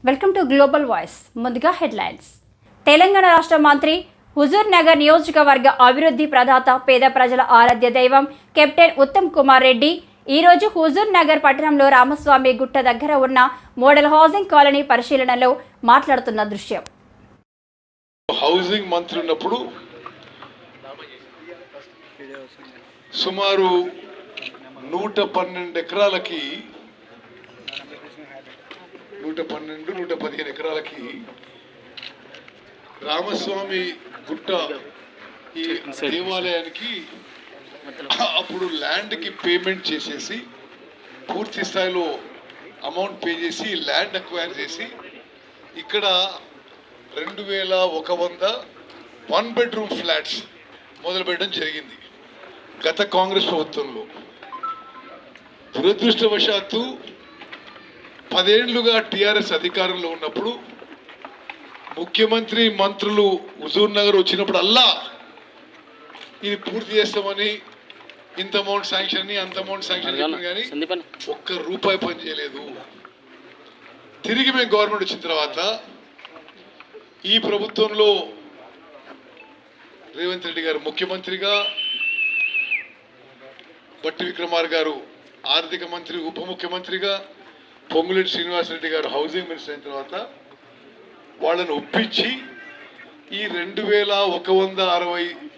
Welcome to global voice. ముందుగా headlines. Telangana రాష్ట్ర మంత్రి, హుజూర్ నగర్ నియోజకవర్గ అభివృద్ధి ప్రదాత, పేద ప్రజల ఆరాధ్య దైవం కెప్టెన్ ఉత్తమ్ కుమార్ రెడ్డి ఈరోజు హుజూర్ నగర్ పట్టణంలో రామస్వామి గుట్ట దగ్గర ఉన్న మోడల్ హౌసింగ్ కాలనీ పరిశీలనలో మాట్లాడుతున్న దృశ్యం. హౌసింగ్ మంత్రి ఉన్నప్పుడు సుమారు 112 ఎకరాలకి 115 ఎకరాలకి రామస్వామి గుట్ట ఈ దేవాలయానికి అప్పుడు ల్యాండ్కి పేమెంట్ చేసేసి పూర్తి స్థాయిలో అమౌంట్ పే చేసి ల్యాండ్ అక్వైర్ చేసి ఇక్కడ 2100 1 బెడ్రూమ్ ఫ్లాట్స్ మొదలుపెట్టడం జరిగింది గత కాంగ్రెస్ ప్రభుత్వంలో. దురదృష్టవశాత్తు 10 ఏళ్లుగా టీఆర్ఎస్ అధికారంలో ఉన్నప్పుడు ముఖ్యమంత్రి మంత్రులు హుజూర్ నగర్ వచ్చినప్పుడల్లా ఇది పూర్తి చేస్తామని, ఇంత అమౌంట్ శాంక్షన్ అని, అంత అమౌంట్ శాంక్షన్ కానీ ఒక్క రూపాయి పని చేయలేదు. తిరిగి మేము గవర్నమెంట్ వచ్చిన తర్వాత ఈ ప్రభుత్వంలో రేవంత్ రెడ్డి గారు ముఖ్యమంత్రిగా, బట్టి విక్రమార్క గారు ఆర్థిక మంత్రి, ఉప ముఖ్యమంత్రిగా, పొంగులేటి శ్రీనివాసరెడ్డి గారు హౌసింగ్ మినిస్టర్ అయిన తర్వాత వాళ్ళని ఒప్పించి ఈ 2160